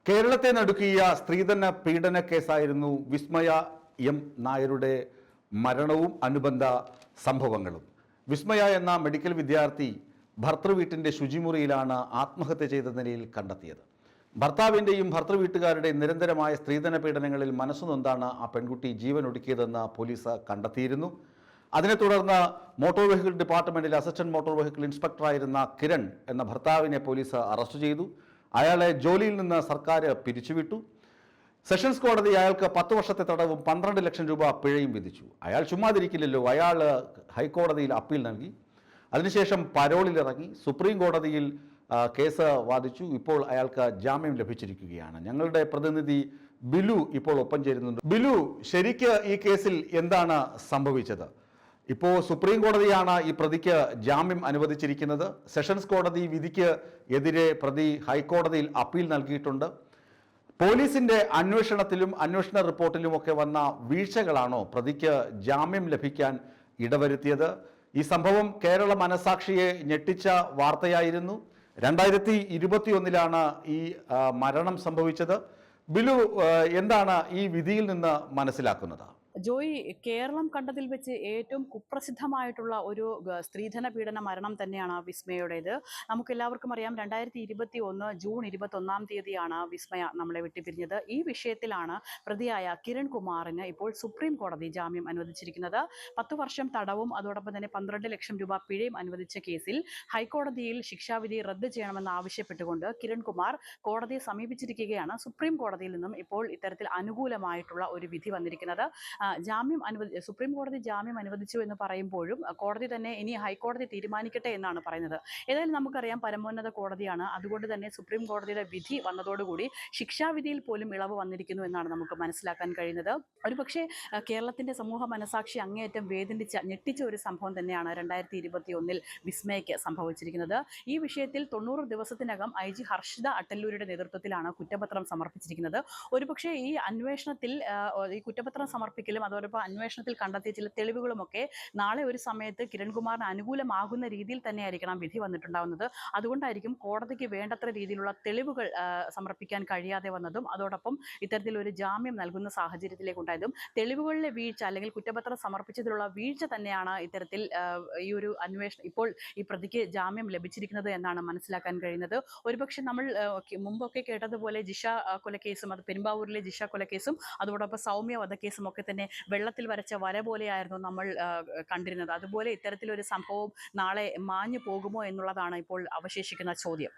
കേരളത്തെ നടുക്കിയ സ്ത്രീധന പീഡന കേസായിരുന്നു വിസ്മയ എം നായരുടെ മരണവും അനുബന്ധ സംഭവങ്ങളും. വിസ്മയ എന്ന മെഡിക്കൽ വിദ്യാർത്ഥി ഭർത്തൃവീട്ടിൻ്റെ ശുചിമുറിയിലാണ് ആത്മഹത്യ ചെയ്ത നിലയിൽ കണ്ടെത്തിയത്. ഭർത്താവിൻ്റെയും ഭർത്തൃവീട്ടുകാരുടെയും നിരന്തരമായ സ്ത്രീധന പീഡനങ്ങളിൽ മനസ്സുനൊന്താണ് ആ പെൺകുട്ടി ജീവനൊടുക്കിയതെന്ന് പോലീസ് കണ്ടെത്തിയിരുന്നു. അതിനെ തുടർന്ന് മോട്ടോർ വെഹിക്കിൾ ഡിപ്പാർട്ട്മെൻറ്റിലെ അസിസ്റ്റന്റ് മോട്ടോർ വെഹിക്കിൾ ഇൻസ്പെക്ടറായിരുന്ന കിരൺ എന്ന ഭർത്താവിനെ പോലീസ് അറസ്റ്റ് ചെയ്തു. അയാളെ ജോലിയിൽ നിന്ന് സർക്കാർ പിരിച്ചുവിട്ടു. സെഷൻസ് കോടതി അയാൾക്ക് 10 വർഷത്തെ തടവും 12 ലക്ഷം രൂപ പിഴയും വിധിച്ചു. അയാൾ ചുമ്മാതിരിക്കില്ലല്ലോ, അയാൾ ഹൈക്കോടതിയിൽ അപ്പീൽ നൽകി. അതിനുശേഷം പരോളിലിറങ്ങി സുപ്രീം കോടതിയിൽ കേസ് വാദിച്ചു. ഇപ്പോൾ അയാൾക്ക് ജാമ്യം ലഭിച്ചിരിക്കുകയാണ്. ഞങ്ങളുടെ പ്രതിനിധി ബിലു ഇപ്പോൾ ഒപ്പം ചേരുന്നുണ്ട്. ബിലു, ശരിക്ക് ഈ കേസിൽ എന്താണ് സംഭവിച്ചത്? ഇപ്പോൾ സുപ്രീം കോടതിയാണ് ഈ പ്രതിക്ക് ജാമ്യം അനുവദിച്ചിരിക്കുന്നത്. സെഷൻസ് കോടതി വിധിക്ക് എതിരെ പ്രതി ഹൈക്കോടതിയിൽ അപ്പീൽ നൽകിയിട്ടുണ്ട്. പോലീസിന്റെ അന്വേഷണത്തിലും അന്വേഷണ റിപ്പോർട്ടിലുമൊക്കെ വന്ന വീഴ്ചകളാണോ പ്രതിക്ക് ജാമ്യം ലഭിക്കാൻ ഇടവരുത്തിയത്? ഈ സംഭവം കേരള മനസാക്ഷിയെ ഞെട്ടിച്ച വാർത്തയായിരുന്നു. 2021 ഈ മരണം സംഭവിച്ചത്. ബിലു, എന്താണ് ഈ വിധിയിൽ നിന്ന് മനസ്സിലാക്കുന്നത്? ജോയി, കേരളം കണ്ടതിൽ വെച്ച് ഏറ്റവും കുപ്രസിദ്ധമായിട്ടുള്ള ഒരു സ്ത്രീധന പീഡന മരണം തന്നെയാണ് വിസ്മയുടേത്. നമുക്കെല്ലാവർക്കും അറിയാം, 2021 ജൂൺ 21 വിസ്മയ നമ്മളെ വിട്ടുപിരിഞ്ഞത്. ഈ വിഷയത്തിലാണ് പ്രതിയായ കിരൺ കുമാറിന് ഇപ്പോൾ സുപ്രീം കോടതി ജാമ്യം അനുവദിച്ചിരിക്കുന്നത്. 10 വർഷം തടവും അതോടൊപ്പം തന്നെ 12 ലക്ഷം രൂപ പിഴയും അനുവദിച്ച കേസിൽ ഹൈക്കോടതിയിൽ ശിക്ഷാവിധി റദ്ദ് ചെയ്യണമെന്ന് ആവശ്യപ്പെട്ടുകൊണ്ട് കിരൺ കുമാർ കോടതിയെ സമീപിച്ചിരിക്കുകയാണ്. സുപ്രീം കോടതിയിൽ നിന്നും ഇപ്പോൾ ഇത്തരത്തിൽ അനുകൂലമായിട്ടുള്ള ഒരു വിധി വന്നിരിക്കുന്നത്. സുപ്രീം കോടതി ജാമ്യം അനുവദിച്ചു എന്ന് പറയുമ്പോഴും കോടതി തന്നെ ഇനി ഹൈക്കോടതി തീരുമാനിക്കട്ടെ എന്നാണ് പറയുന്നത്. ഏതായാലും നമുക്കറിയാം, പരമോന്നത കോടതിയാണ്. അതുകൊണ്ട് തന്നെ സുപ്രീം കോടതിയുടെ വിധി വന്നതോടുകൂടി ശിക്ഷാവിധിയിൽ പോലും ഇളവ് വന്നിരിക്കുന്നു എന്നാണ് നമുക്ക് മനസ്സിലാക്കാൻ കഴിയുന്നത്. ഒരുപക്ഷെ കേരളത്തിന്റെ സമൂഹ മനസാക്ഷി അങ്ങേയറ്റം ഞെട്ടിച്ച ഒരു സംഭവം തന്നെയാണ് 2021 വിസ്മയയ്ക്ക് സംഭവിച്ചിരിക്കുന്നത്. ഈ വിഷയത്തിൽ 90 ദിവസത്തിനകം IG ഹർഷിത അട്ടല്ലൂരിയുടെ നേതൃത്വത്തിലാണ് കുറ്റപത്രം സമർപ്പിച്ചിരിക്കുന്നത്. ഒരുപക്ഷെ ഈ അന്വേഷണത്തിൽ ഈ കുറ്റപത്രം സമർപ്പിക്കലും അതോടൊപ്പം അന്വേഷണത്തിൽ കണ്ടെത്തിയ ചില തെളിവുകളുമൊക്കെ നാളെ ഒരു സമയത്ത് കിരൺകുമാറിന് അനുകൂലമാകുന്ന രീതിയിൽ തന്നെയായിരിക്കണം വിധി വന്നിട്ടുണ്ടാവുന്നത്. അതുകൊണ്ടായിരിക്കും കോടതിക്ക് വേണ്ടത്ര രീതിയിലുള്ള തെളിവുകൾ സമർപ്പിക്കാൻ കഴിയാതെ വന്നതും അതോടൊപ്പം ഇത്തരത്തിലൊരു ജാമ്യം നൽകുന്ന സാഹചര്യത്തിലേക്ക് ഉണ്ടായതും. തെളിവുകളിലെ വീഴ്ച അല്ലെങ്കിൽ കുറ്റപത്രം സമർപ്പിച്ചതിലുള്ള വീഴ്ച തന്നെയാണ് ഇത്തരത്തിൽ ഈ ഒരു അന്വേഷണം ഇപ്പോൾ ഈ പ്രതിക്ക് ജാമ്യം ലഭിച്ചിരിക്കുന്നത് എന്നാണ് മനസ്സിലാക്കാൻ കഴിയുന്നത്. ഒരുപക്ഷെ നമ്മൾ മുമ്പൊക്കെ കേട്ടതുപോലെ ജിഷ കൊലക്കേസും അത് പെരുമ്പാവൂരിലെ ജിഷ കൊലക്കേസും അതോടൊപ്പം സൗമ്യ വധക്കേസും ഒക്കെ തന്നെ വെള്ളത്തിൽ വരച്ച വര പോലെയായിരുന്നു നമ്മൾ കണ്ടിരുന്നത്. അതുപോലെ ഇത്തരത്തിലൊരു സംഭവം നാളെ മാഞ്ഞു പോകുമോ എന്നുള്ളതാണ് ഇപ്പോൾ അവശേഷിക്കുന്ന ചോദ്യം.